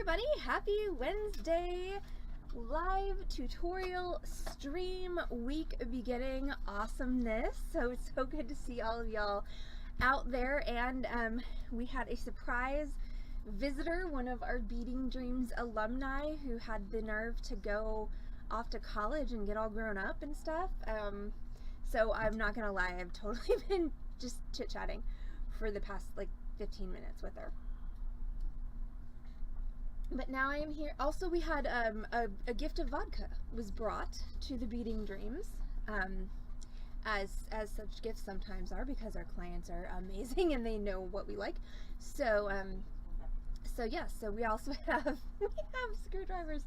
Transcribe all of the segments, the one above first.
everybody, happy Wednesday, live tutorial stream week beginning awesomeness. It's so good to see all of y'all out there, and we had a surprise visitor, one of our Beading Dreams alumni who had the nerve to go off to college and get all grown up and stuff. So I'm not gonna lie, I've totally been just chit-chatting for the past like 15 minutes with her. But now I am here. Also, we had a gift of vodka was brought to the Beading Dreams, as such gifts sometimes are, because our clients are amazing and they know what we like. So so we also have screwdrivers.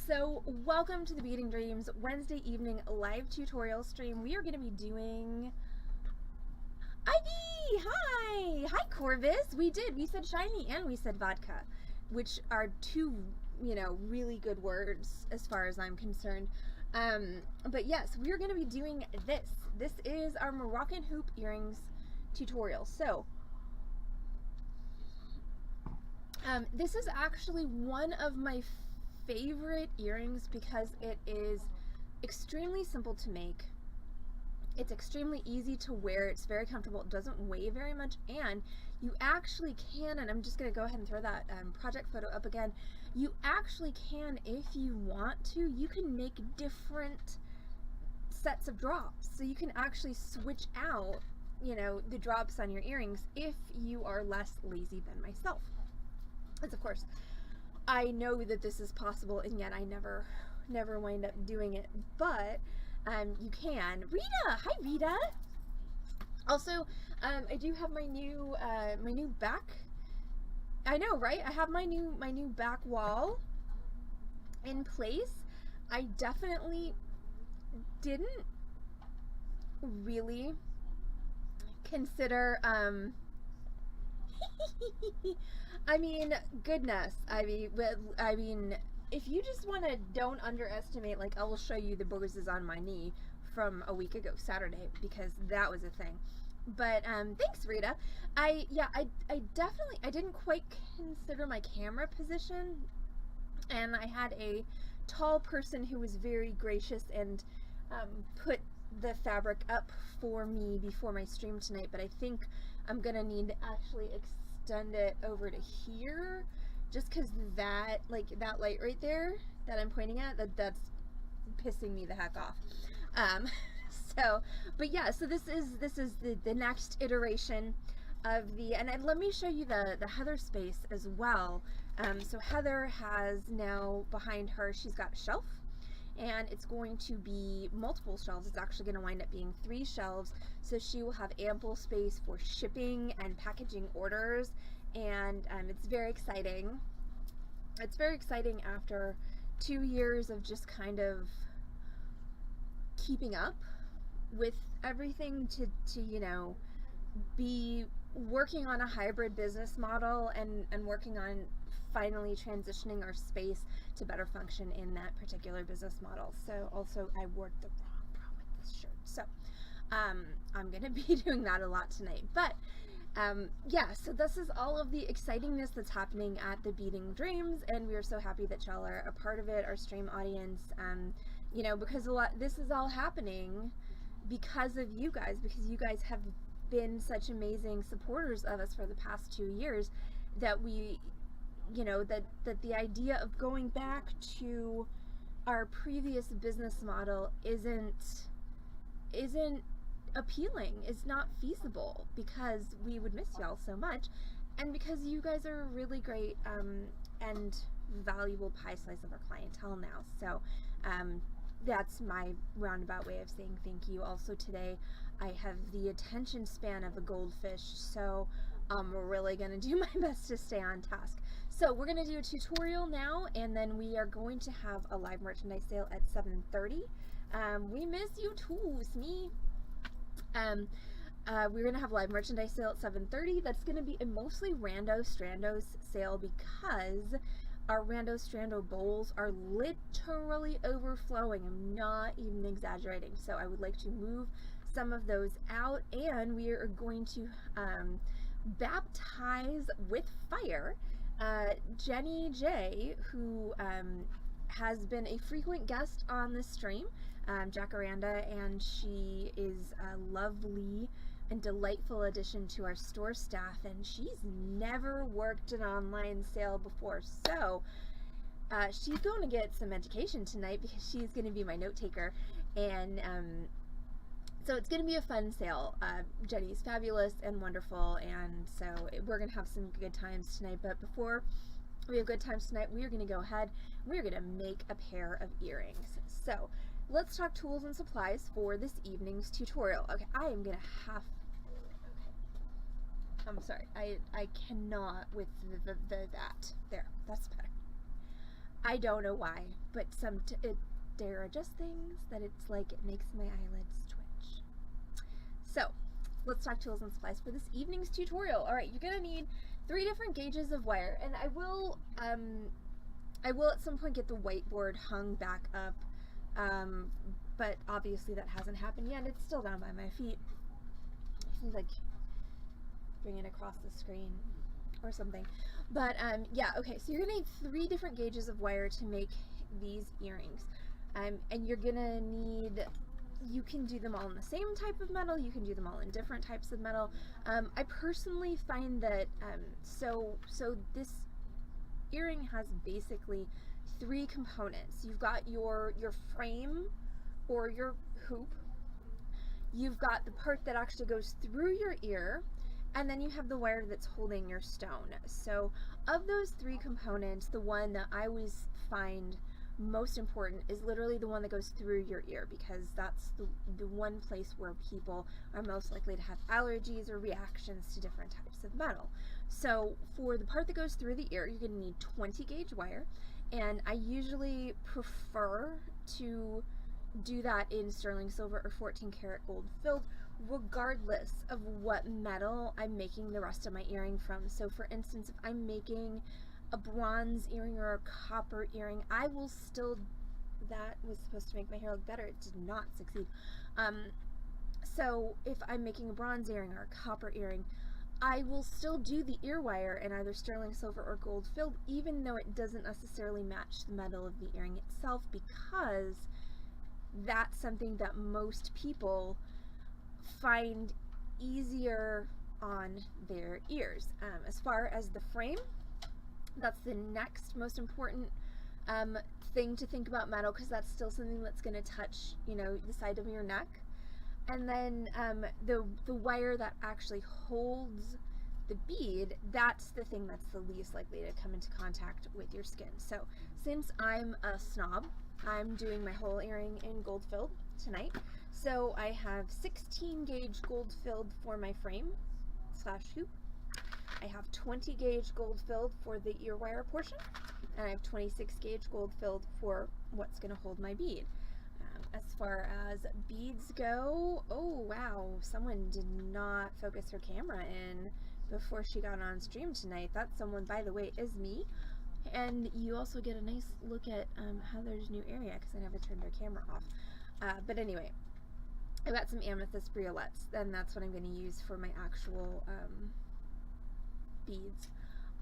So welcome to the Beading Dreams Wednesday evening live tutorial stream. We are going to be doing Ivy. Hi Corvus. We said shiny and we said vodka, which are two, really good words as far as I'm concerned. But yes, we are going to be doing this. This is our Moroccan hoop earrings tutorial. So, this is actually one of my favorite earrings because it is extremely simple to make. It's extremely easy to wear. It's very comfortable. It doesn't weigh very much, and you actually can, and I'm just going to go ahead and throw that project photo up again. You actually can, if you want to, you can make different sets of drops. So you can actually switch out, the drops on your earrings if you are less lazy than myself. Because of course, I know that this is possible, and yet I never wind up doing it, but you can. Rita! Hi, Rita! Also, I do have my new back. I know, right? I have my new back wall in place. I definitely didn't really consider, I mean, goodness. I mean, if you just want to, don't underestimate, like, I will show you the bruises on my knee from a week ago, Saturday, because that was a thing. But, thanks, Rita. I definitely, I didn't quite consider my camera position, and I had a tall person who was very gracious and, put the fabric up for me before my stream tonight, but I think I'm gonna need to actually extend it over to here, just because that light right there that I'm pointing at, that's pissing me the heck off. But yeah, so this is the next iteration of the, and let me show you the Heather space as well. So Heather has now behind her, she's got a shelf, and it's going to be multiple shelves. It's actually going to wind up being 3 shelves, so she will have ample space for shipping and packaging orders, and it's very exciting. It's very exciting after 2 years of just kind of keeping up with everything to be working on a hybrid business model and working on finally transitioning our space to better function in that particular business model. So also, I wore the wrong bra with this shirt, so I'm gonna be doing that a lot tonight. But yeah, so this is all of the excitingness that's happening at the Beading Dreams, and we are so happy that y'all are a part of it, our stream audience, because this is all happening because of you guys, because you guys have been such amazing supporters of us for the past 2 years, that we, that the idea of going back to our previous business model isn't appealing, is not feasible, because we would miss y'all so much, and because you guys are a really great and valuable pie slice of our clientele now. So that's my roundabout way of saying thank you. Also today, I have the attention span of a goldfish, so I'm really gonna do my best to stay on task. So we're gonna do a tutorial now, and then we are going to have a live merchandise sale at 7:30. We miss you too, Smee. We're gonna have live merchandise sale at 7:30. That's gonna be a mostly Rando Strandos sale, because our Rando Strando bowls are literally overflowing. I'm not even exaggerating. So I would like to move some of those out, and we are going to baptize with fire Jenny J, who has been a frequent guest on this stream, Jacaranda, and she is a lovely and delightful addition to our store staff, and she's never worked an online sale before, so she's going to get some education tonight because she's going to be my note taker, and so it's going to be a fun sale. Jenny's fabulous and wonderful, and so we're going to have some good times tonight. But before we have good times tonight, we are going to go ahead and we are going to make a pair of earrings. So let's talk tools and supplies for this evening's tutorial. Okay, I am going to have... Okay. I'm sorry. I cannot with that. There, that's better. I don't know why, but there are just things that it's like it makes my eyelids twitch. So let's talk tools and supplies for this evening's tutorial. All right, you're gonna need 3 different gauges of wire, and I will at some point get the whiteboard hung back up, but obviously that hasn't happened yet. It's still down by my feet. I can like bring it across the screen or something. But yeah, okay, so you're gonna need 3 different gauges of wire to make these earrings, and you're gonna need, you can do them all in the same type of metal, you can do them all in different types of metal. I personally find that so this earring has basically 3 components. You've got your frame or your hoop, you've got the part that actually goes through your ear, and then you have the wire that's holding your stone. So of those 3 components, the one that I always find most important is literally the one that goes through your ear, because that's the one place where people are most likely to have allergies or reactions to different types of metal. So for the part that goes through the ear, you're going to need 20 gauge wire, and I usually prefer to do that in sterling silver or 14 karat gold filled, regardless of what metal I'm making the rest of my earring from. So for instance, if I'm making a bronze earring or a copper earring, I will still, that was supposed to make my hair look better, it did not succeed. So if I'm making a bronze earring or a copper earring, I will still do the ear wire in either sterling silver or gold filled, even though it doesn't necessarily match the metal of the earring itself, because that's something that most people find easier on their ears. As far as the frame, that's the next most important thing to think about metal, because that's still something that's going to touch, you know, the side of your neck. And then the wire that actually holds the bead, that's the thing that's the least likely to come into contact with your skin. So since I'm a snob, I'm doing my whole earring in gold filled tonight. So I have 16 gauge gold filled for my frame / hoop. I have 20 gauge gold filled for the ear wire portion, and I have 26 gauge gold filled for what's going to hold my bead. As far as beads go, oh wow, someone did not focus her camera in before she got on stream tonight. That someone, by the way, is me. And you also get a nice look at Heather's new area, because I never turned her camera off. But anyway, I've got some amethyst briolettes, and that's what I'm going to use for my actual beads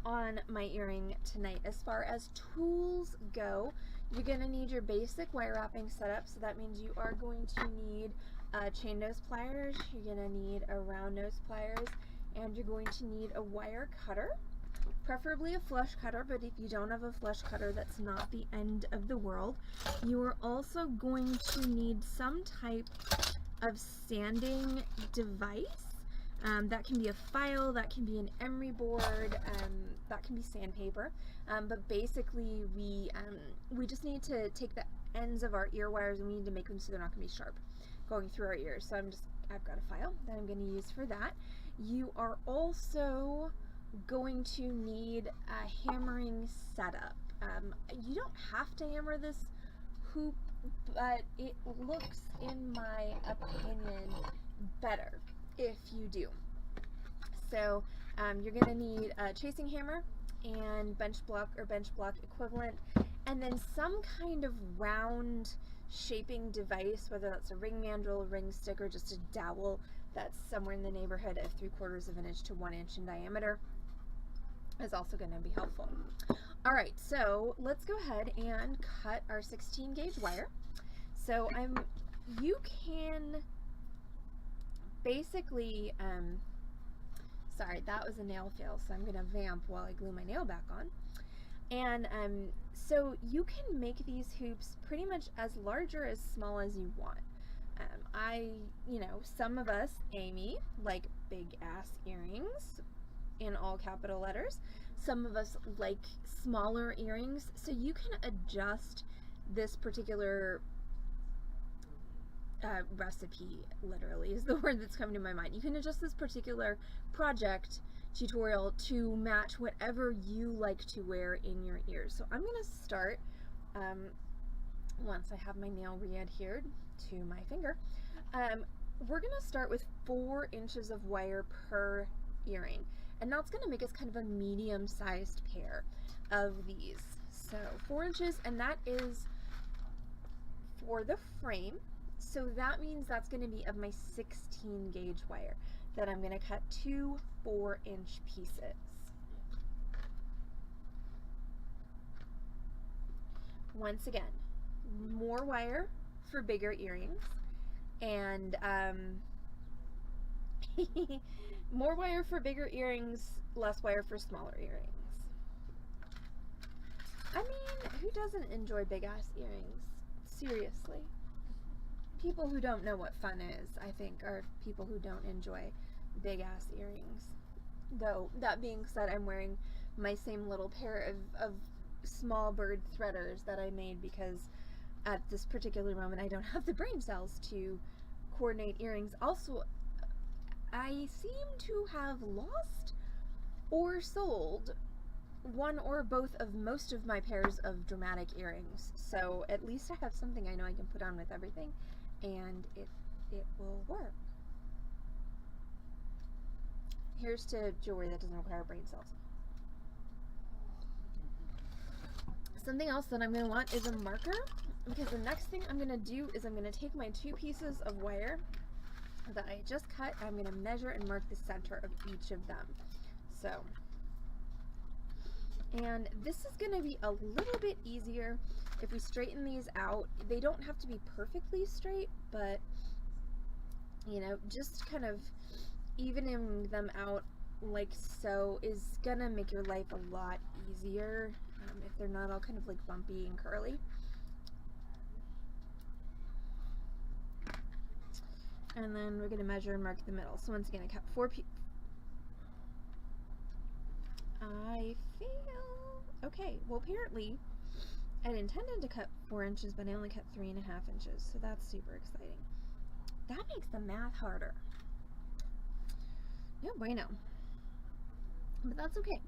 on my earring tonight. As far as tools go, you're going to need your basic wire wrapping setup, so that means you are going to need chain nose pliers, you're going to need a round nose pliers, and you're going to need a wire cutter, preferably a flush cutter, but if you don't have a flush cutter, that's not the end of the world. You are also going to need some type of sanding device. That can be a file, that can be an emery board, that can be sandpaper, but basically we just need to take the ends of our ear wires and we need to make them so they're not going to be sharp going through our ears. So I've got a file that I'm going to use for that. You are also going to need a hammering setup. You don't have to hammer this hoop, but it looks, in my opinion, better if you do. So you're going to need a chasing hammer and bench block or bench block equivalent, and then some kind of round shaping device, whether that's a ring mandrel, a ring stick, or just a dowel that's somewhere in the neighborhood of 3/4 of an inch to 1 inch in diameter. is also going to be helpful. All right, so let's go ahead and cut our 16 gauge wire. So you can basically, sorry, that was a nail fail, so I'm gonna vamp while I glue my nail back on. And so you can make these hoops pretty much as large or as small as you want. Some of us, Amy, like big ass earrings in all capital letters. Some of us like smaller earrings, so you can adjust this particular recipe, literally is the word that's coming to my mind. You can adjust this particular project tutorial to match whatever you like to wear in your ears. So I'm going to start, once I have my nail re-adhered to my finger, we're going to start with 4 inches of wire per earring. And that's going to make us kind of a medium-sized pair of these. So 4 inches, and that is for the frame. So that means that's going to be of my 16 gauge wire that I'm going to cut 2 4-inch pieces. Once again, more wire for bigger earrings, and more wire for bigger earrings, less wire for smaller earrings. I mean, who doesn't enjoy big ass earrings? Seriously. People who don't know what fun is, I think, are people who don't enjoy big ass earrings. Though, that being said, I'm wearing my same little pair of small bird threaders that I made because at this particular moment I don't have the brain cells to coordinate earrings. Also, I seem to have lost or sold one or both of most of my pairs of dramatic earrings. So at least I have something I know I can put on with everything, and it will work. Here's to jewelry that doesn't require brain cells. Something else that I'm going to want is a marker, because the next thing I'm going to do is I'm going to take my 2 pieces of wire that I just cut, I'm going to measure and mark the center of each of them. So, and this is going to be a little bit easier if we straighten these out. They don't have to be perfectly straight, but just kind of evening them out like so is gonna make your life a lot easier if they're not all kind of like bumpy and curly. And then we're gonna measure and mark the middle. So once again, I cut 4 I fail. Okay, well apparently I'd intended to cut 4 inches, but I only cut 3.5 inches, so that's super exciting. That makes the math harder. No bueno. But that's okay.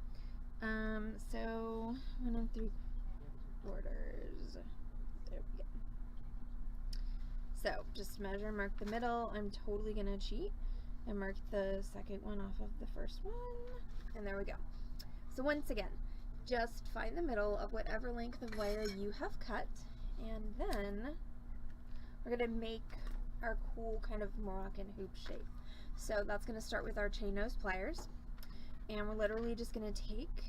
So 1 3/4. There we go. So just measure, mark the middle. I'm totally gonna cheat and mark the second one off of the first one. And there we go. So once again, just find the middle of whatever length of wire you have cut, and then we're gonna make our cool kind of Moroccan hoop shape. So that's going to start with our chain nose pliers, and we're literally just going to take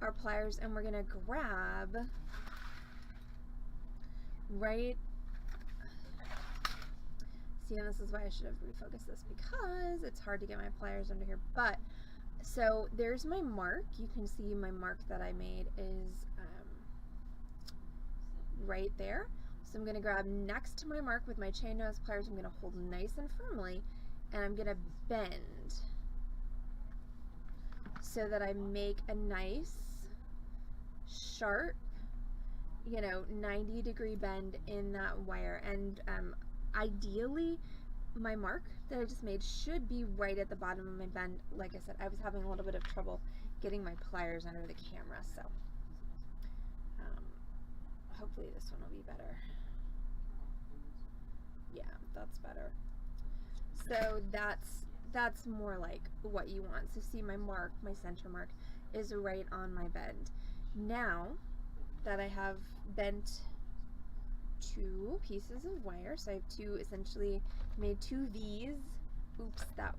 our pliers and we're going to grab right, see, and this is why I should have refocused this, because it's hard to get my pliers under here. But so there's my mark. You can see my mark that I made is right there. So I'm going to grab next to my mark with my chain nose pliers. I'm going to hold nice and firmly, and I'm going to bend so that I make a nice, sharp, 90-degree bend in that wire. And ideally, my mark that I just made should be right at the bottom of my bend. Like I said, I was having a little bit of trouble getting my pliers under the camera, so hopefully this one will be better. Yeah, that's better. So that's more like what you want. So see, my mark, my center mark, is right on my bend. Now that I have bent 2 pieces of wire, so I have essentially made 2 V's. Oops, that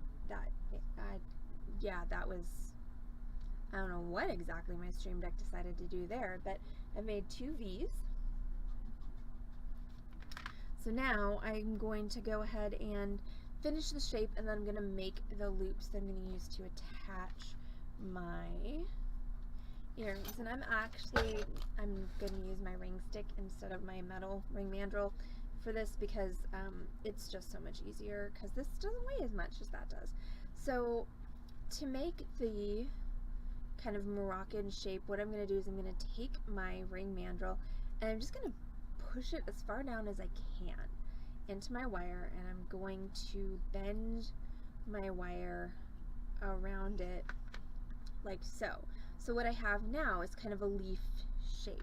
yeah, that was, I don't know what exactly my Stream Deck decided to do there, but I made 2 V's. So now I'm going to go ahead and finish the shape, and then I'm going to make the loops that I'm going to use to attach my earrings. And I'm going to use my ring stick instead of my metal ring mandrel for this, because it's just so much easier, because this doesn't weigh as much as that does. So to make the kind of Moroccan shape, what I'm going to do is I'm going to take my ring mandrel and I'm just going to push it as far down as I can into my wire, and I'm going to bend my wire around it like so. So what I have now is kind of a leaf shape,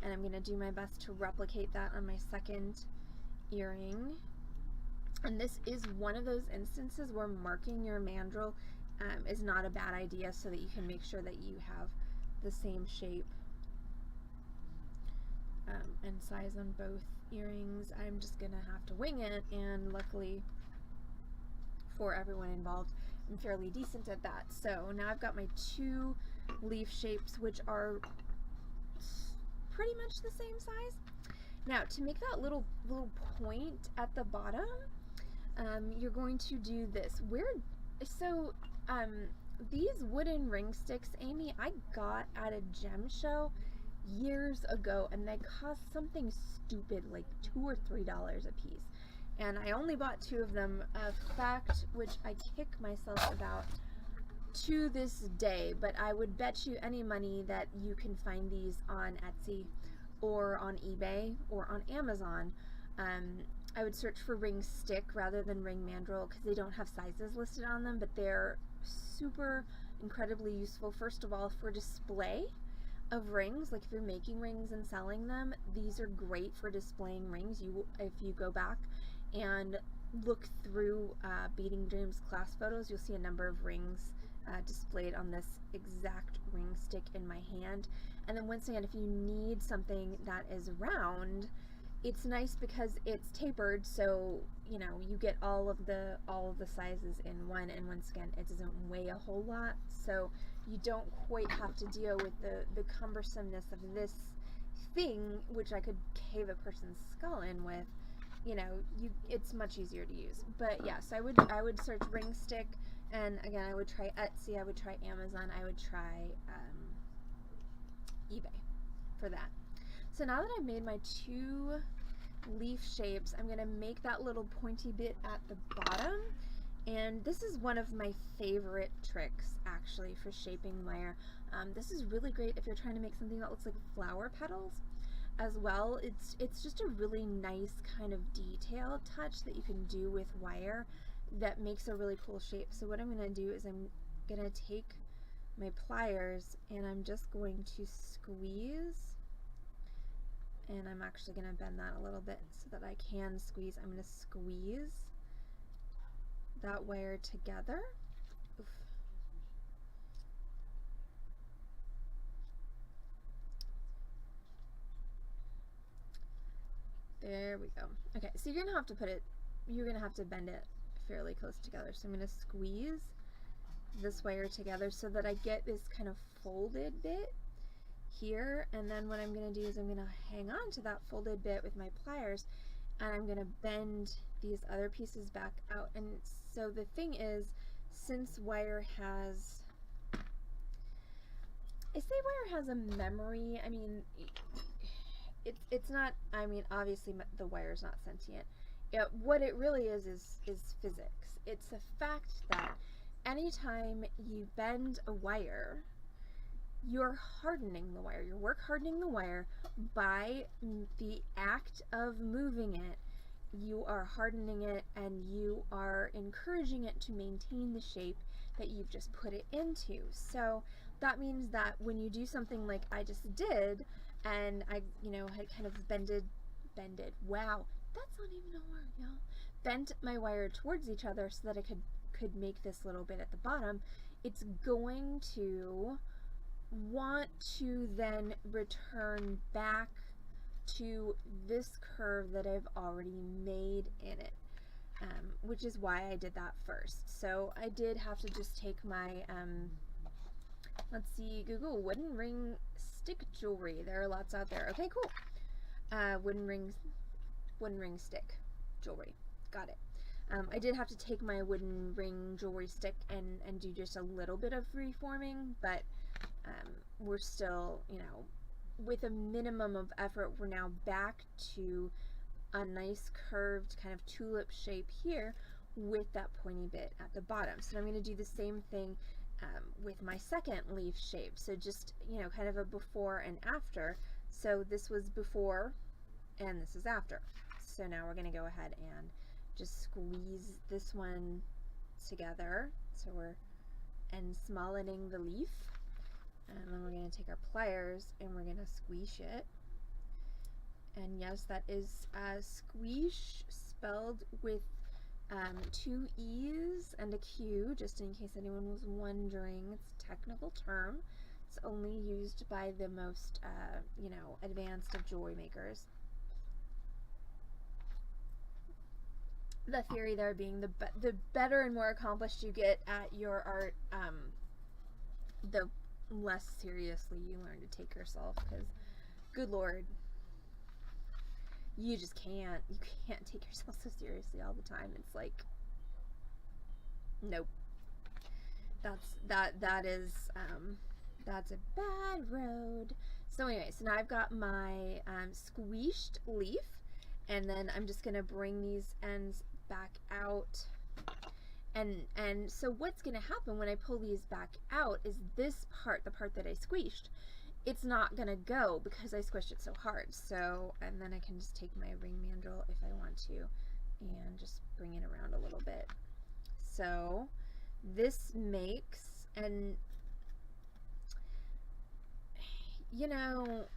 and I'm going to do my best to replicate that on my second earring. And this is one of those instances where marking your mandrel is not a bad idea, so that you can make sure that you have the same shape and size on both earrings. I'm just gonna have to wing it, and luckily for everyone involved, I'm fairly decent at that. So now I've got my 2 leaf shapes, which are pretty much the same size. Now to make that little point at the bottom, you're going to do this. These wooden ring sticks, Amy, I got at a gem show years ago, and they cost something stupid like $2 or $3 a piece. And I only bought 2 of them, a fact which I kick myself about to this day, but I would bet you any money that you can find these on Etsy or on eBay or on Amazon. I would search for ring stick rather than ring mandrel, because they don't have sizes listed on them, but they're super incredibly useful. First of all, for display of rings, like if you're making rings and selling them, these are great for displaying rings. If you go back and look through Beading Dreams class photos, you'll see a number of rings displayed on this exact ring stick in my hand. And then once again, if you need something that is round, it's nice because it's tapered, so you know you get all of the sizes in one, and once again it doesn't weigh a whole lot, so you don't quite have to deal with the cumbersomeness of this thing, which I could cave a person's skull in with. You know, it's much easier to use. But yeah, so I would search ring stick, and again I would try Etsy, I would try Amazon, I would try eBay for that. So now that I've made my 2 leaf shapes, I'm going to make that little pointy bit at the bottom. And this is one of my favorite tricks, actually, for shaping wire. This is really great if you're trying to make something that looks like flower petals as well. It's just a really nice kind of detail touch that you can do with wire that makes a really cool shape. So what I'm going to do is I'm going to take my pliers and I'm just going to squeeze. And I'm actually going to bend that a little bit so that I can squeeze. I'm going to squeeze that wire together. Oof. There we go. Okay, so you're going to have to bend it fairly close together. So I'm going to squeeze this wire together so that I get this kind of folded bit here, and then what I'm going to do is I'm going to hang on to that folded bit with my pliers, and I'm going to bend these other pieces back out. And so the thing is, since wire has, I say wire has a memory, I mean, it's not, I mean, obviously the wire's not sentient. What it really is physics. It's the fact that anytime you bend a wire, you're hardening the wire. You're work hardening the wire by the act of moving it. You are hardening it, and you are encouraging it to maintain the shape that you've just put it into. So that means that when you do something like I just did, and I, had kind of bended, wow, that's not even a word, y'all. Bent my wire towards each other so that I could make this little bit at the bottom. It's going to want to then return back to this curve that I've already made in it. which is why I did that first. So I did have to just take my, let's see, Google wooden ring stick jewelry. There are lots out there. Okay, cool. Wooden ring stick jewelry. Got it. I did have to take my wooden ring jewelry stick and do just a little bit of reforming, but we're still, you know, with a minimum of effort, we're now back to a nice curved kind of tulip shape here with that pointy bit at the bottom. So I'm going to do the same thing with my second leaf shape. So just, you know, kind of a before and after. So this was before and this is after. So now we're going to go ahead and just squeeze this one together. So we're smallening the leaf. And then we're going to take our pliers and we're going to squish it. And yes, that is squish spelled with 2 E's and a Q, just in case anyone was wondering. It's a technical term. It's only used by the most, you know, advanced of jewelry makers. The theory there being the better and more accomplished you get at your art, the less seriously you learn to take yourself, because good Lord, you just can't take yourself so seriously all the time. It's like, nope, that's a bad road. So anyway, so now I've got my squeezed leaf, and then I'm just gonna bring these ends back out. And so what's going to happen when I pull these back out is this part, the part that I squeezed, it's not going to go because I squished it so hard. So, and then I can just take my ring mandrel if I want to and just bring it around a little bit. So this makes, and you know,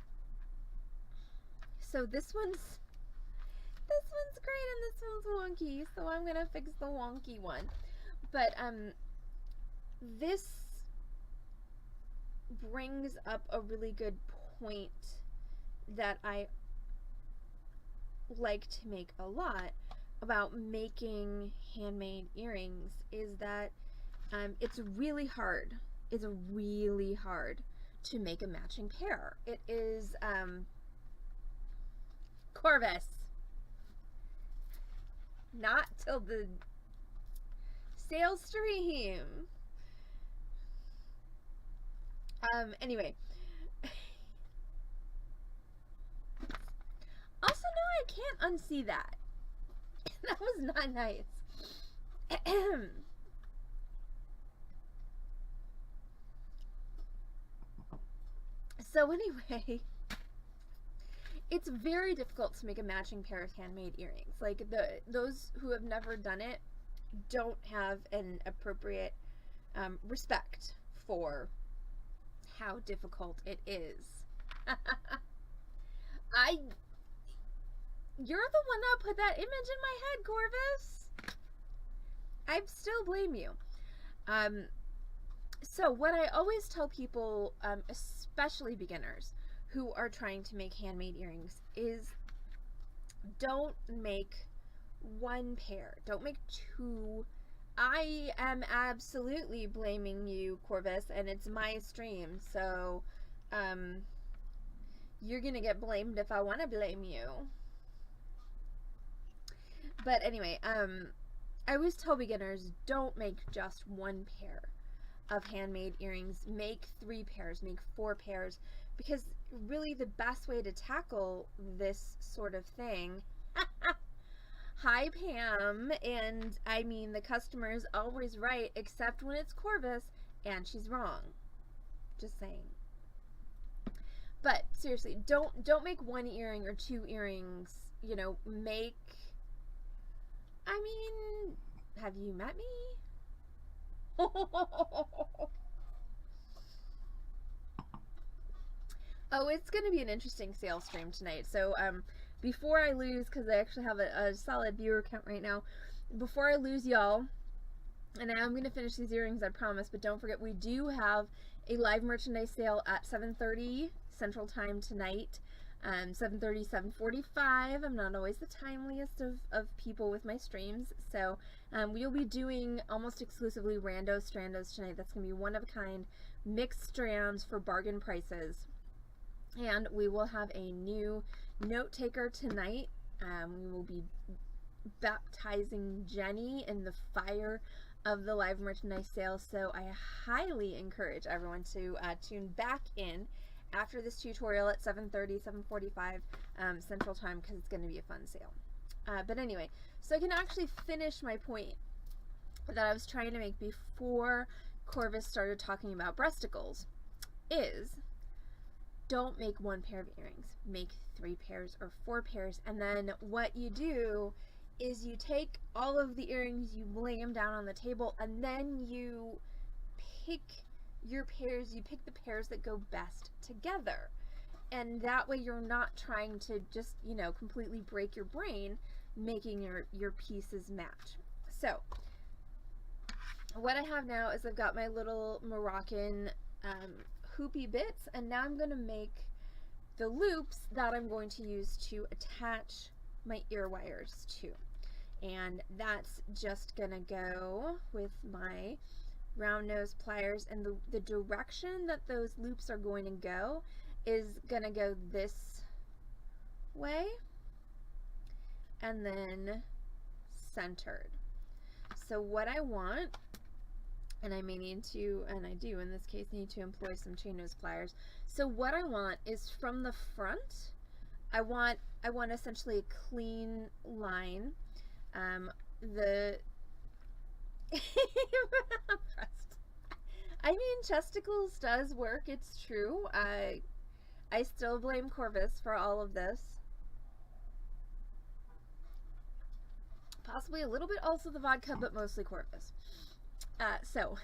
so this one's great and this one's wonky, so I'm gonna fix the wonky one. But this brings up a really good point that I like to make a lot about making handmade earrings, is that it's really hard. It's really hard to make a matching pair. It is Corvus. Not till the sales stream. Anyway. Also, no, I can't unsee that. That was not nice. So anyway, it's very difficult to make a matching pair of handmade earrings. Like, those who have never done it don't have an appropriate respect for how difficult it is. You're the one that put that image in my head, Corvus. I still blame you. So what I always tell people, especially beginners who are trying to make handmade earrings, is don't make one pair. Don't make two. I am absolutely blaming you, Corvus, and it's my stream, so you're gonna get blamed if I want to blame you. But anyway, I always tell beginners, don't make just one pair of handmade earrings. Make 3 pairs, make 4 pairs, because really the best way to tackle this sort of thing hi Pam, and I mean, the customer is always right except when it's Corvus and she's wrong, just saying. But seriously, don't make 1 earring or 2 earrings, you know, make, I mean, have you met me? Oh, it's going to be an interesting sales stream tonight. So, before I lose, because I actually have a solid viewer count right now, before I lose y'all, and I'm going to finish these earrings, I promise, but don't forget, we do have a live merchandise sale at 7:30 Central Time tonight. 7:30, 7:45. I'm not always the timeliest of people with my streams, so we will be doing almost exclusively rando strandos tonight. That's going to be one of a kind mixed strands for bargain prices, and we will have a new note taker tonight. We will be baptizing Jenny in the fire of the live merchandise sale, so I highly encourage everyone to tune back in after this tutorial at 7:30, 7:45 Central Time, because it's going to be a fun sale. But anyway, so I can actually finish my point that I was trying to make before Corvus started talking about breasticles, is don't make one pair of earrings, make 3 pairs or 4 pairs, and then what you do is you take all of the earrings, you lay them down on the table, and then you pick your pairs, you pick the pairs that go best together. And that way you're not trying to just, you know, completely break your brain making your pieces match. So what I have now is I've got my little Moroccan hoopy bits, and now I'm going to make the loops that I'm going to use to attach my ear wires to. And that's just going to go with my round nose pliers, and the direction that those loops are going to go is going to go this way and then centered. So what I want, and I may need to, and I do in this case, need to employ some chain nose pliers. So what I want is from the front, I want essentially a clean line. I mean, chesticles does work, it's true. I still blame Corvus for all of this. Possibly a little bit also the vodka, but mostly Corvus. So,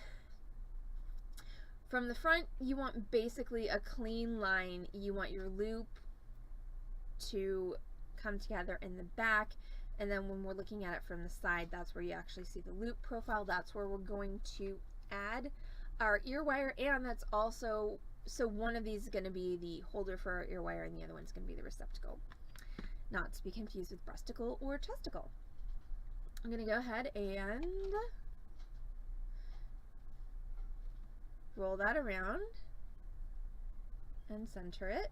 from the front, you want basically a clean line. You want your loop to come together in the back, and then when we're looking at it from the side, that's where you actually see the loop profile. That's where we're going to add our ear wire, and that's also, so one of these is going to be the holder for our ear wire, and the other one's going to be the receptacle. Not to be confused with breasticle or chesticle. I'm going to go ahead and roll that around and center it.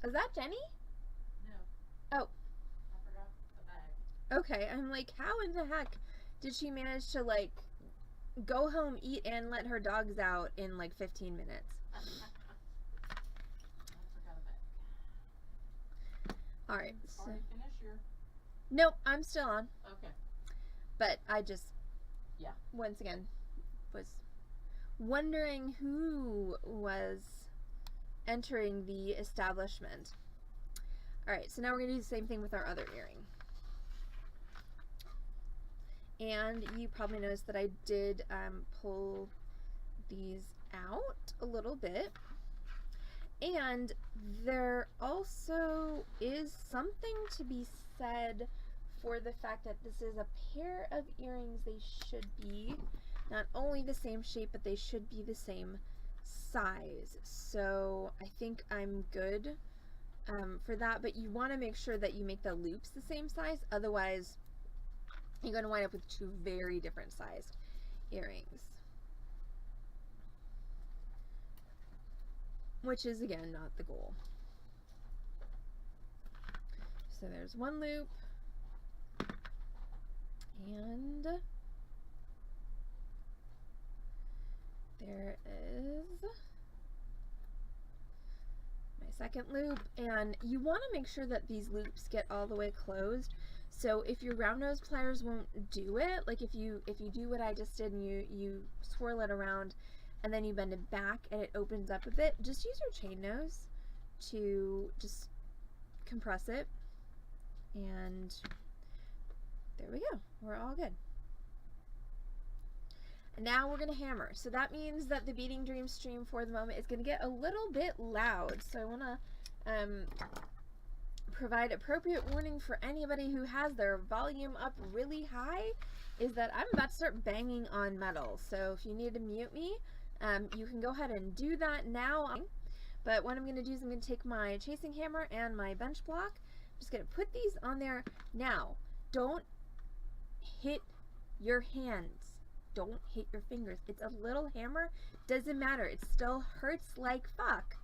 Is that Jenny? No. Oh. I forgot the bag. Okay, I'm like, how in the heck did she manage to, like, go home, eat, and let her dogs out in, like, 15 minutes? I forgot a bag. Alright, so... Already finished your... Nope, I'm still on. Okay. But I just... Yeah. Once again, was wondering who was entering the establishment. Alright, so now we're going to do the same thing with our other earring. And you probably noticed that I did pull these out a little bit. And there also is something to be said for the fact that this is a pair of earrings. They should be not only the same shape, but they should be the same size. So I think I'm good for that, but you want to make sure that you make the loops the same size, otherwise you're going to wind up with 2 very different sized earrings, which is again not the goal. So there's one loop, and there is my second loop, and you want to make sure that these loops get all the way closed. So if your round nose pliers won't do it, like if you do what I just did and you swirl it around and then you bend it back and it opens up a bit, just use your chain nose to just compress it, and there we go, we're all good. And now we're going to hammer. So that means that the Beading Dream stream for the moment is going to get a little bit loud. So I want to provide appropriate warning for anybody who has their volume up really high, is that I'm about to start banging on metal. So if you need to mute me, you can go ahead and do that now. But what I'm going to do is I'm going to take my chasing hammer and my bench block. I'm just going to put these on there. Now, don't hit your hands. Don't hit your fingers. It's a little hammer. Doesn't matter. It still hurts like fuck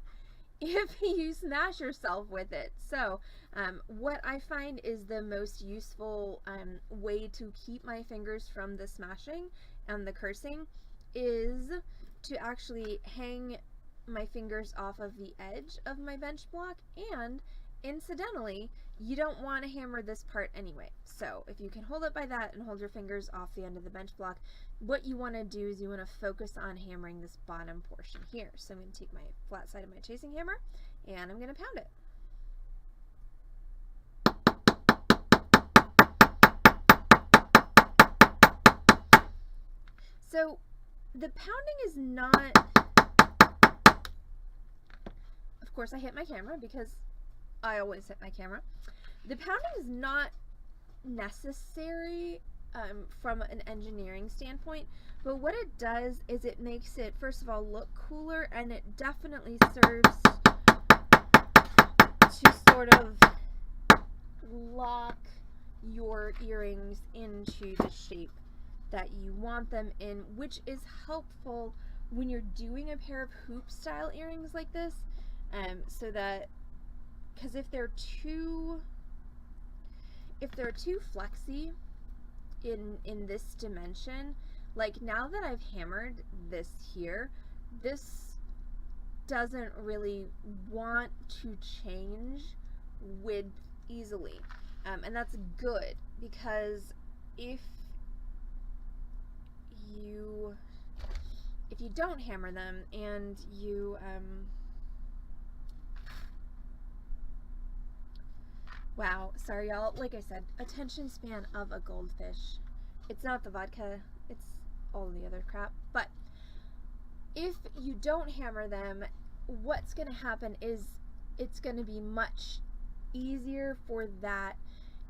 if you smash yourself with it. So what I find is the most useful way to keep my fingers from the smashing and the cursing is to actually hang my fingers off of the edge of my bench block, and incidentally, you don't want to hammer this part anyway. So if you can hold it by that and hold your fingers off the end of the bench block, what you want to do is you want to focus on hammering this bottom portion here. So I'm going to take my flat side of my chasing hammer and I'm going to pound it. So the pounding is not, of course I hit my camera because I always hit my camera. The pounding is not necessary from an engineering standpoint, but what it does is it makes it, first of all, look cooler, and it definitely serves to sort of lock your earrings into the shape that you want them in, which is helpful when you're doing a pair of hoop style earrings like this, so that, because if they're too flexy in this dimension, like now that I've hammered this here, this doesn't really want to change width easily, and that's good, because if you don't hammer them and you wow, sorry y'all, like I said, attention span of a goldfish. It's not the vodka, it's all the other crap. But if you don't hammer them, what's going to happen is it's going to be much easier for that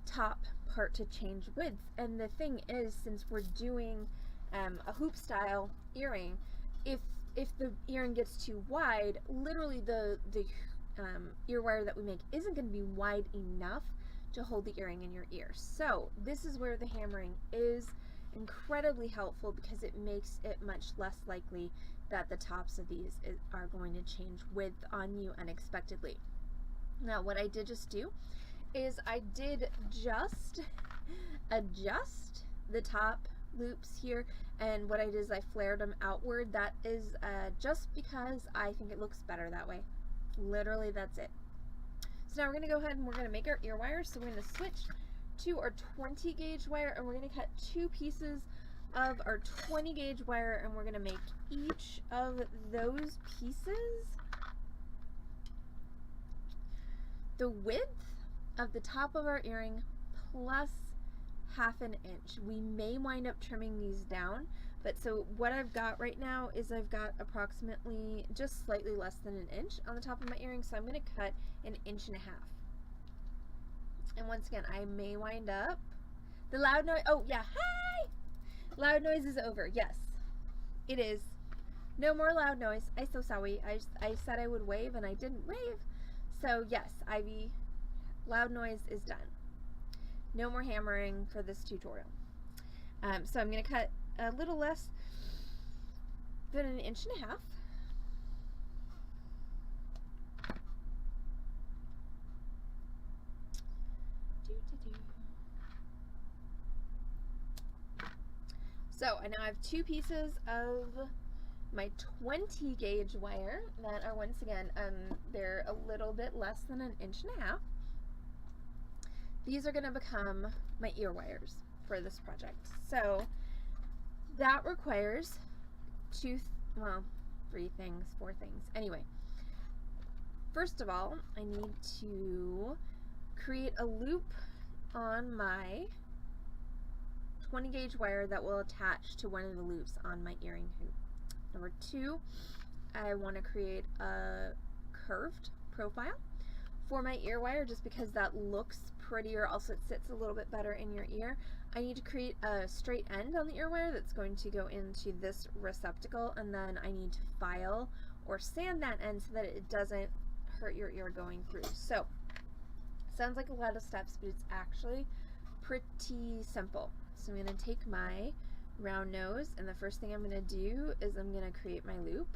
top part to change width. And the thing is, since we're doing a hoop style earring, if the earring gets too wide, literally the ear wire that we make isn't going to be wide enough to hold the earring in your ear. So this is where the hammering is incredibly helpful, because it makes it much less likely that the tops of these are going to change width on you unexpectedly. Now what I did just do is I did just adjust the top loops here, and what I did is I flared them outward. That is just because I think it looks better that way. Literally, that's it. So now we're going to go ahead and we're going to make our ear wires. So we're going to switch to our 20 gauge wire, and we're going to cut 2 pieces of our 20 gauge wire, and we're going to make each of those pieces the width of the top of our earring plus ½ inch. We may wind up trimming these down, but so what I've got right now is I've got approximately just slightly less than 1 inch on the top of my earring, so I'm going to cut 1.5 inches. And once again, I may wind up the loud noise. Oh yeah, hi! Loud noise is over. Yes, it is. No more loud noise. I'm so sorry. I said I would wave and I didn't wave. So yes, Ivy, loud noise is done. No more hammering for this tutorial. So I'm going to cut a little less than 1.5 inches. So I now have 2 pieces of my 20 gauge wire that are, once again, they're a little bit less than 1.5 inches. These are going to become my ear wires for this project. So that requires 3 things, 4 things. Anyway, first of all, I need to create a loop on my 20 gauge wire that will attach to one of the loops on my earring hoop. Number 2, I want to create a curved profile for my ear wire, just because that looks prettier. Also, it sits a little bit better in your ear. I need to create a straight end on the ear wire that's going to go into this receptacle, and then I need to file or sand that end so that it doesn't hurt your ear going through. So, sounds like a lot of steps, but it's actually pretty simple. So I'm going to take my round nose, and the first thing I'm going to do is I'm going to create my loop.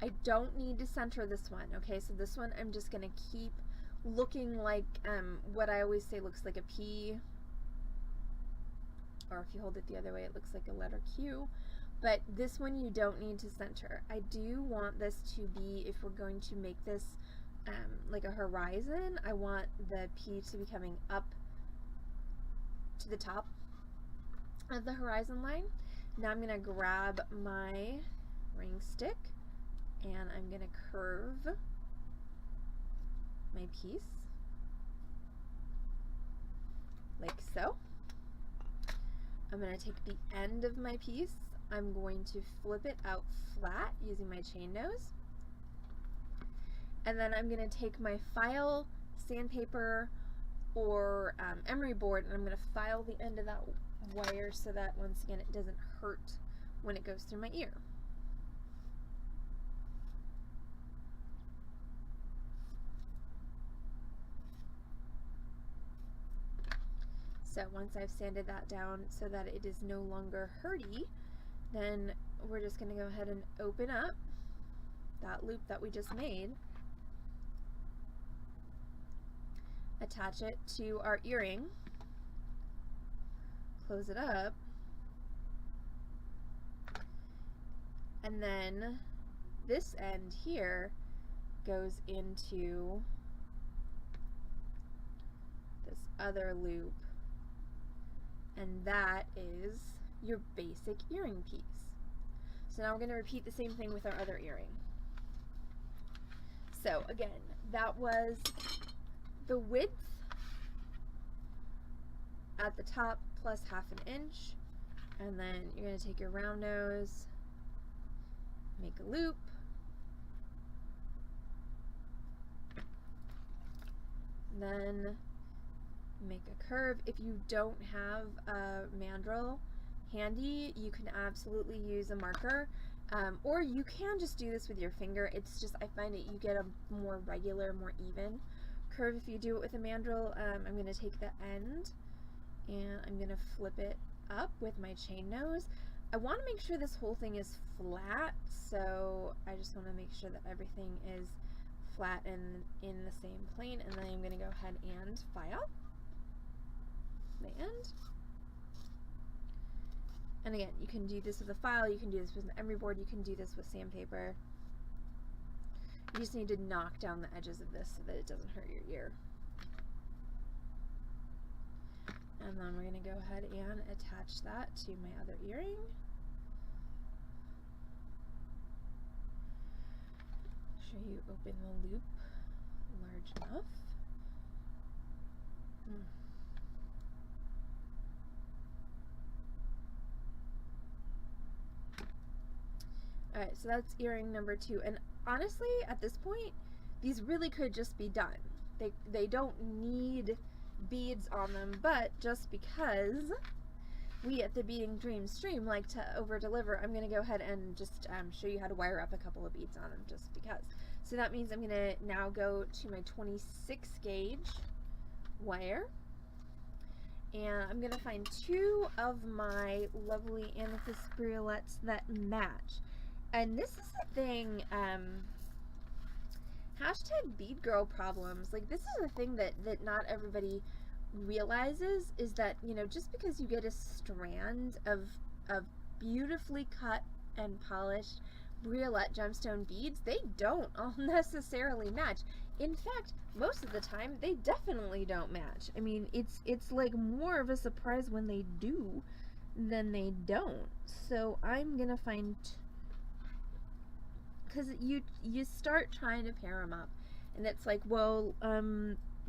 I don't need to center this one, okay? So this one I'm just going to keep looking like what I always say looks like a P, or if you hold it the other way it looks like a letter Q, but this one you don't need to center. I do want this to be, if we're going to make this like a horizon, I want the P to be coming up to the top of the horizon line. Now I'm going to grab my ring stick and I'm going to curve my piece like so. I'm going to take the end of my piece, I'm going to flip it out flat using my chain nose, and then I'm going to take my file sandpaper or emery board, and I'm going to file the end of that wire so that once again it doesn't hurt when it goes through my ear. So once I've sanded that down so that it is no longer hurty, then we're just going to go ahead and open up that loop that we just made, attach it to our earring, close it up, and then this end here goes into this other loop, and that is your basic earring piece. So now we're going to repeat the same thing with our other earring. So again, that was the width at the top plus ½ inch, and then you're going to take your round nose, make a loop, then make a curve. If you don't have a mandrel handy, you can absolutely use a marker, or you can just do this with your finger. It's just, I find that you get a more regular, more even curve if you do it with a mandrel. I'm going to take the end and I'm going to flip it up with my chain nose. I want to make sure this whole thing is flat, so I just want to make sure that everything is flat and in the same plane, and then I'm going to go ahead and file the end. And again, you can do this with a file, you can do this with an emery board, you can do this with sandpaper. You just need to knock down the edges of this so that it doesn't hurt your ear. And then we're going to go ahead and attach that to my other earring. Make sure you open the loop large enough. Alright, so that's earring number 2. And honestly, at this point, these really could just be done. They don't need beads on them, but just because we at the Beading Dream Stream like to over-deliver, I'm going to go ahead and just show you how to wire up a couple of beads on them, just because. So that means I'm going to now go to my 26 gauge wire, and I'm going to find 2 of my lovely amethyst briolets that match. And this is the thing, hashtag bead girl problems, like this is a thing that not everybody realizes, is that, you know, just because you get a strand of beautifully cut and polished briolette gemstone beads, they don't all necessarily match. In fact, most of the time they definitely don't match. I mean, it's like more of a surprise when they do than they don't. So I'm gonna find, because you start trying to pair them up, and it's like, well,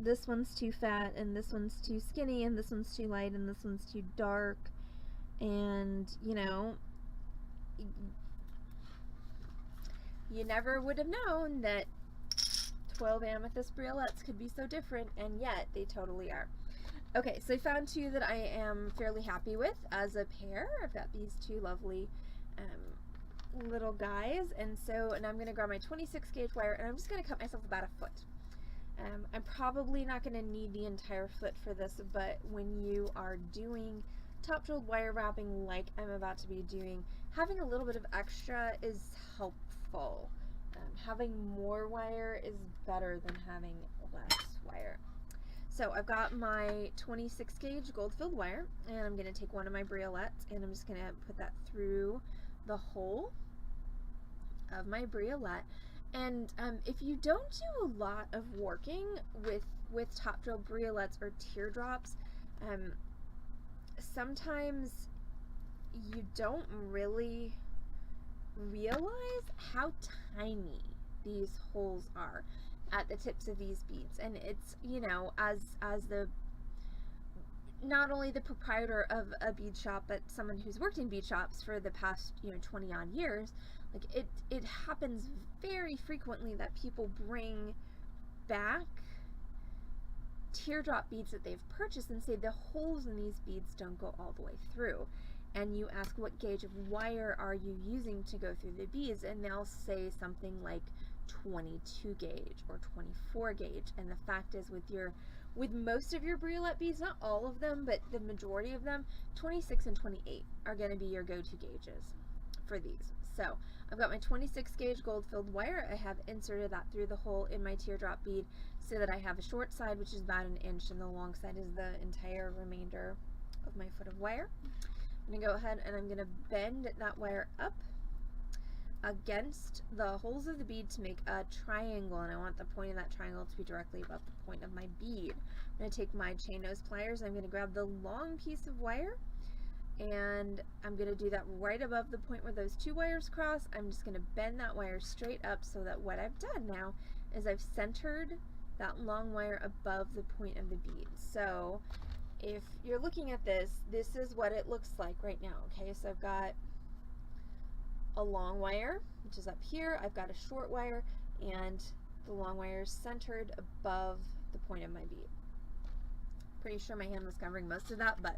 this one's too fat, and this one's too skinny, and this one's too light, and this one's too dark, and you know, you never would have known that 12 amethyst briolets could be so different, and yet they totally are. Okay, so I found 2 that I am fairly happy with as a pair. I've got these 2 lovely little guys. And I'm going to grab my 26 gauge wire, and I'm just going to cut myself about a foot. I'm probably not going to need the entire foot for this, but when you are doing top drilled wire wrapping like I'm about to be doing, having a little bit of extra is helpful. Having more wire is better than having less wire. So I've got my 26 gauge gold filled wire, and I'm going to take one of my briolettes, and I'm just going to put that through the hole of my briolette. And if you don't do a lot of working with top drill briolettes or teardrops, sometimes you don't really realize how tiny these holes are at the tips of these beads. And it's, you know, as the not only the proprietor of a bead shop, but someone who's worked in bead shops for the past, you know, 20 odd years, like it happens very frequently that people bring back teardrop beads that they've purchased and say the holes in these beads don't go all the way through. And you ask, what gauge of wire are you using to go through the beads? And they'll say something like 22 gauge or 24 gauge. And the fact is, with most of your briolette beads, not all of them, but the majority of them, 26 and 28 are going to be your go-to gauges for these. So I've got my 26 gauge gold filled wire. I have inserted that through the hole in my teardrop bead so that I have a short side, which is about 1 inch, and the long side is the entire remainder of my foot of wire. I'm going to go ahead and I'm going to bend that wire up against the holes of the bead to make a triangle, and I want the point of that triangle to be directly above the point of my bead. I'm going to take my chain nose pliers, I'm going to grab the long piece of wire, and I'm going to do that right above the point where those two wires cross. I'm just going to bend that wire straight up so that what I've done now is I've centered that long wire above the point of the bead. So if you're looking at this, this is what it looks like right now. Okay, so I've got a long wire, which is up here. I've got a short wire, and the long wire is centered above the point of my bead. Pretty sure my hand was covering most of that, but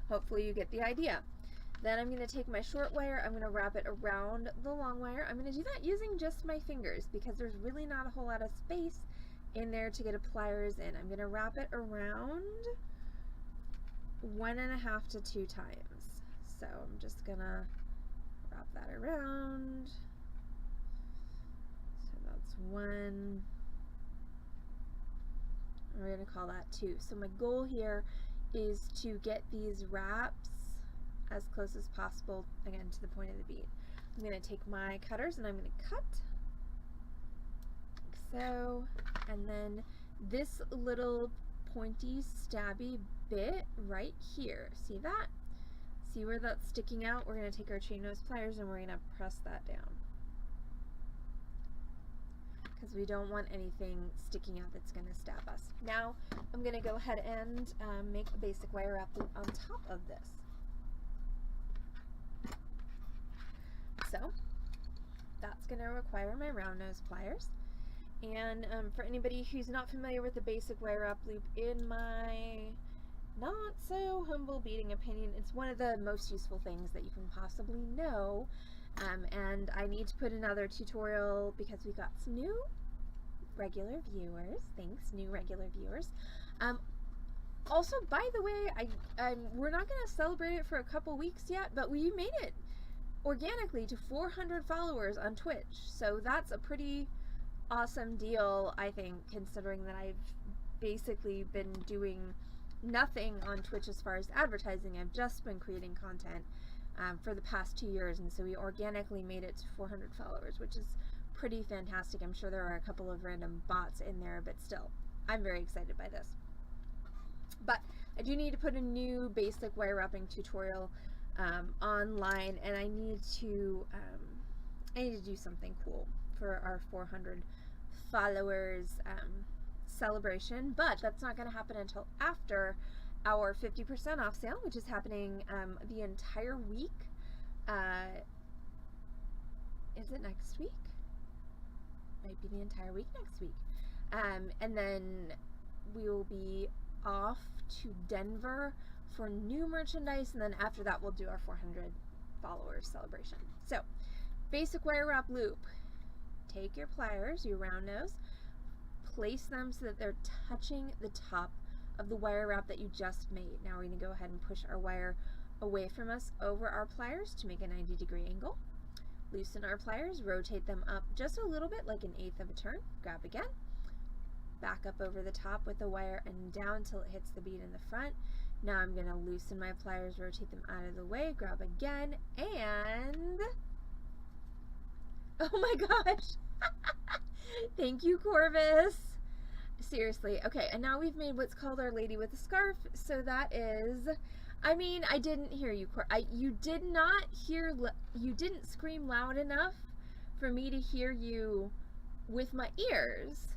hopefully you get the idea. Then I'm going to take my short wire, I'm going to wrap it around the long wire. I'm going to do that using just my fingers because there's really not a whole lot of space in there to get a pliers in. I'm going to wrap it around 1.5 to 2 times. So I'm just going to wrap that around. So that's 1. We're going to call that 2. So my goal here is to get these wraps as close as possible, again, to the point of the bead. I'm going to take my cutters and I'm going to cut, like so, and then this little pointy stabby bit right here, see that? See where that's sticking out? We're going to take our chain nose pliers and we're going to press that down, because we don't want anything sticking out that's going to stab us. Now I'm going to go ahead and make a basic wire wrap loop on top of this. So that's going to require my round nose pliers. And for anybody who's not familiar with the basic wire wrap loop, in my not so humble beading opinion, it's one of the most useful things that you can possibly know. And I need to put another tutorial because we got some new regular viewers. Thanks, new regular viewers. Also, by the way, we're not going to celebrate it for a couple weeks yet, but we made it organically to 400 followers on Twitch. So that's a pretty awesome deal, I think, considering that I've basically been doing nothing on Twitch as far as advertising. I've just been creating content for the past 2 years, and so we organically made it to 400 followers, which is pretty fantastic. I'm sure there are a couple of random bots in there, but still, I'm very excited by this. But I do need to put a new basic wire wrapping tutorial online, and I need to do something cool for our 400 followers celebration, but that's not going to happen until after our 50% off sale, which is happening the entire week. Is it next week? Might be the entire week next week. And then we will be off to Denver for new merchandise, and then after that we'll do our 400 followers celebration. So, basic wire wrap loop. Take your pliers, your round nose, place them so that they're touching the top of the wire wrap that you just made. Now we're going to go ahead and push our wire away from us over our pliers to make a 90-degree angle. Loosen our pliers, rotate them up just a little bit, like an eighth of a turn. Grab again. Back up over the top with the wire and down until it hits the bead in the front. Now I'm going to loosen my pliers, rotate them out of the way, grab again, and oh my gosh! Thank you, Corvus! Seriously. Okay, and now we've made what's called Our Lady with a Scarf. So that is, I mean, I didn't hear you. You did not hear, you didn't scream loud enough for me to hear you with my ears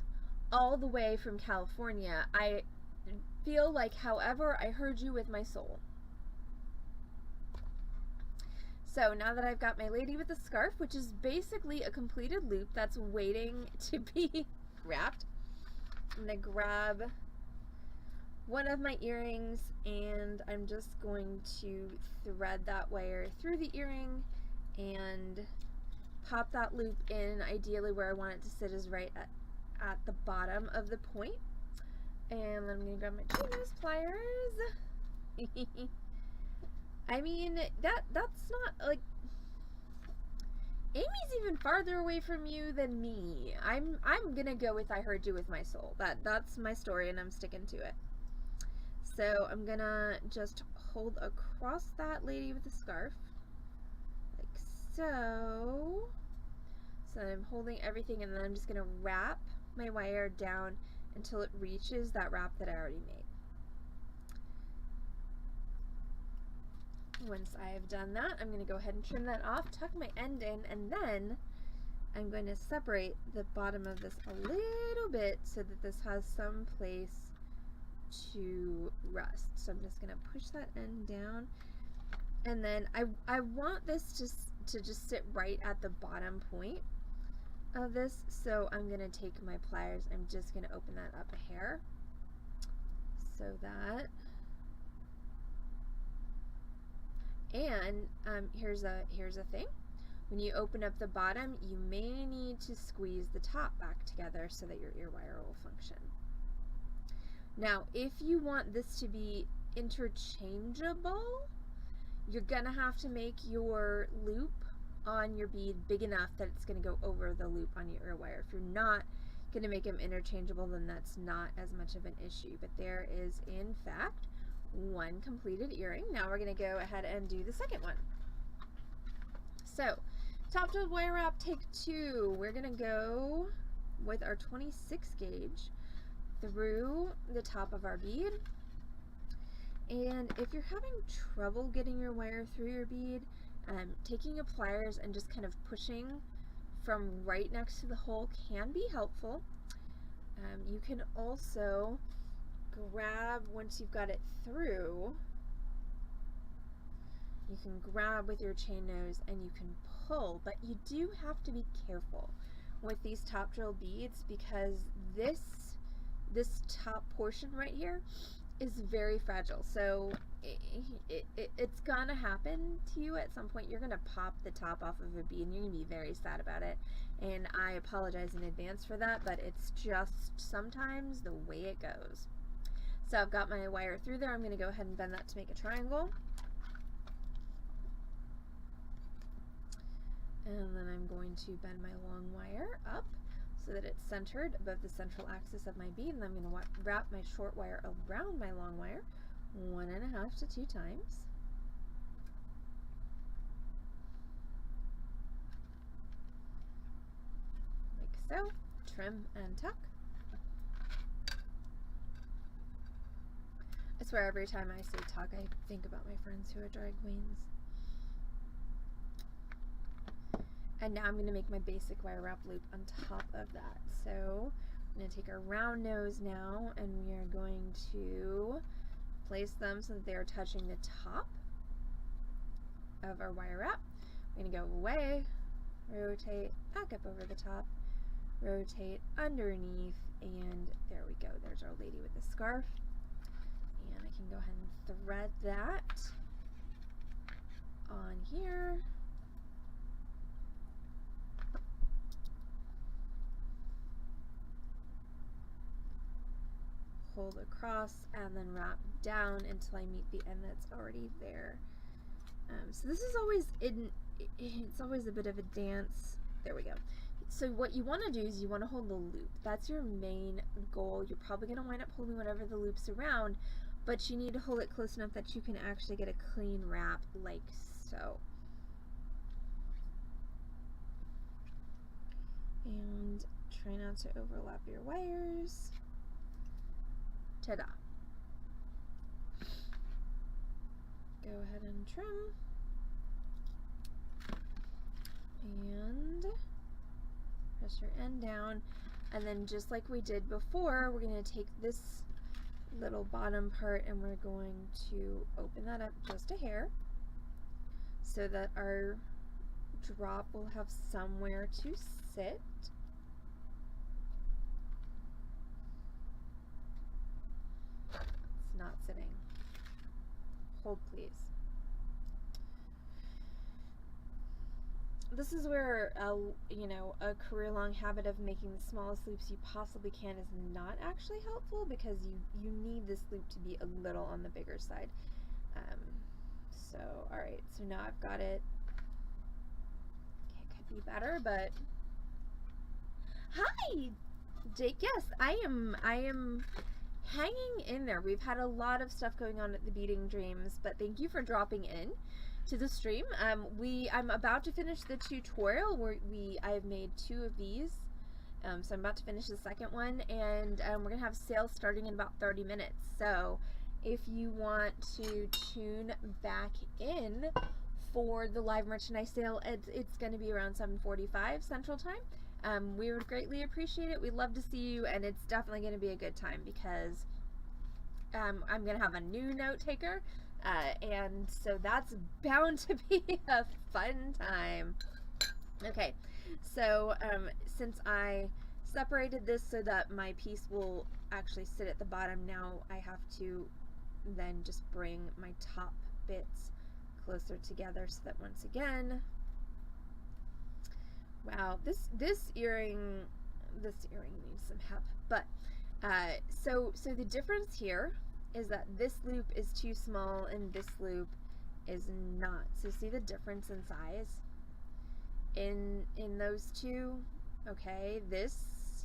all the way from California. I feel like, however, I heard you with my soul. So now that I've got my lady with the scarf, which is basically a completed loop that's waiting to be wrapped, I'm going to grab one of my earrings and I'm just going to thread that wire through the earring and pop that loop in, ideally where I want it to sit is right at the bottom of the point. And I'm going to grab my chain pliers. I mean, that's not, like, Amy's even farther away from you than me. I'm gonna go with I heard you with my soul. That's my story and I'm sticking to it. So I'm gonna just hold across that lady with the scarf, like so. So I'm holding everything and then I'm just gonna wrap my wire down until it reaches that wrap that I already made. Once I have done that, I'm going to go ahead and trim that off, tuck my end in, and then I'm going to separate the bottom of this a little bit so that this has some place to rest. So I'm just going to push that end down, and then I want this to just sit right at the bottom point of this, so I'm going to take my pliers, I'm just going to open that up a hair so that. And here's a thing. When you open up the bottom, you may need to squeeze the top back together so that your ear wire will function. Now, if you want this to be interchangeable, you're gonna have to make your loop on your bead big enough that it's gonna go over the loop on your ear wire. If you're not gonna make them interchangeable, then that's not as much of an issue. But there is, in fact, one completed earring. Now we're going to go ahead and do the second one. So, top to wire wrap, take 2. We're going to go with our 26 gauge through the top of our bead. And if you're having trouble getting your wire through your bead, taking your pliers and just kind of pushing from right next to the hole can be helpful. You can also grab, once you've got it through, you can grab with your chain nose and you can pull, but you do have to be careful with these top drill beads because this top portion right here is very fragile. So it's gonna happen to you at some point. You're gonna pop the top off of a bead and you're gonna be very sad about it, and I apologize in advance for that, but it's just sometimes the way it goes. So I've got my wire through there. I'm going to go ahead and bend that to make a triangle. And then I'm going to bend my long wire up so that it's centered above the central axis of my bead. And I'm going to wrap my short wire around my long wire 1.5 to 2 times. Like so. Trim and tuck. I swear every time I say tuck, I think about my friends who are drag queens. And now I'm going to make my basic wire wrap loop on top of that. So I'm going to take our round nose now and we are going to place them so that they are touching the top of our wire wrap. We're going to go away, rotate, back up over the top, rotate underneath, and there we go. There's our lady with the scarf. And I can go ahead and thread that on here. Hold across and then wrap down until I meet the end that's already there. So this is always it's always a bit of a dance. There we go. So what you want to do is you want to hold the loop. That's your main goal. You're probably going to wind up holding whatever the loop's around, but you need to hold it close enough that you can actually get a clean wrap like so. And try not to overlap your wires. Ta-da. Go ahead and trim. And press your end down. And then just like we did before, we're going to take this little bottom part and we're going to open that up just a hair so that our drop will have somewhere to sit. It's not sitting. Hold, please. This is where a career-long habit of making the smallest loops you possibly can is not actually helpful, because you need this loop to be a little on the bigger side. So alright, so now I've got it. It could be better, but hi Jake. Yes, I am hanging in there. We've had a lot of stuff going on at the Beading Dreams, but thank you for dropping in to the stream. I'm about to finish the tutorial where I've made 2 of these, so I'm about to finish the second one, and we're gonna have sales starting in about 30 minutes. So if you want to tune back in for the live merchandise sale, it's going to be around 7:45 Central Time. We would greatly appreciate it. We'd love to see you, and it's definitely going to be a good time because I'm going to have a new note taker, and so that's bound to be a fun time. Okay, so since I separated this so that my piece will actually sit at the bottom, now I have to then just bring my top bits closer together so that once again, wow, this earring needs some help. But so the difference here is that this loop is too small and this loop is not. So see the difference in size in those two? Okay, this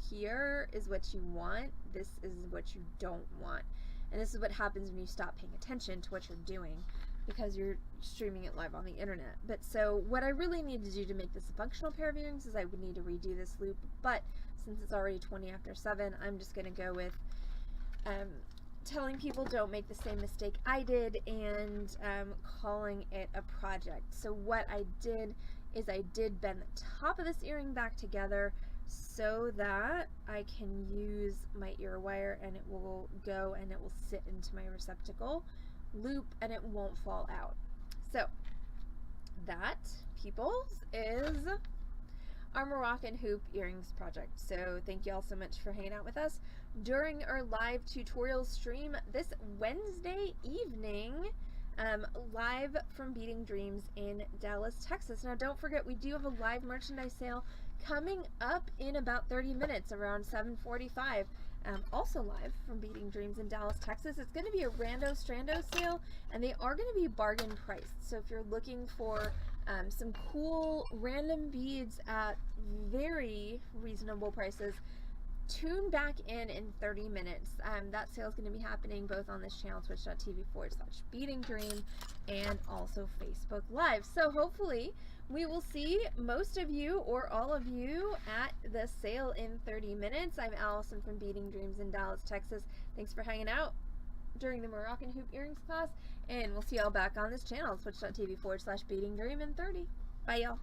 here is what you want, this is what you don't want. And this is what happens when you stop paying attention to what you're doing, because you're streaming it live on the internet. But so what I really need to do to make this a functional pair of earrings is I would need to redo this loop, but since it's already 20 after 7, I'm just going to go with telling people don't make the same mistake I did, and calling it a project. So what I did is I did bend the top of this earring back together so that I can use my ear wire and it will go and it will sit into my receptacle loop and it won't fall out. So that, peoples, is our Moroccan hoop earrings project. So thank you all so much for hanging out with us during our live tutorial stream this Wednesday evening, live from Beading Dreams in Dallas, Texas. Now don't forget, we do have a live merchandise sale coming up in about 30 minutes around 7:45. Also live from Beading Dreams in Dallas, Texas. It's going to be a Rando Strando sale, and they are going to be bargain priced. So if you're looking for some cool random beads at very reasonable prices, tune back in 30 minutes. That sale is going to be happening both on this channel, twitch.tv/beadingdream, and also Facebook Live. So hopefully we will see most of you or all of you at the sale in 30 minutes. I'm Allison from Beading Dreams in Dallas, Texas. Thanks for hanging out during the Moroccan hoop earrings class, and we'll see y'all back on this channel, twitch.tv/beadingdream in 30. Bye, y'all.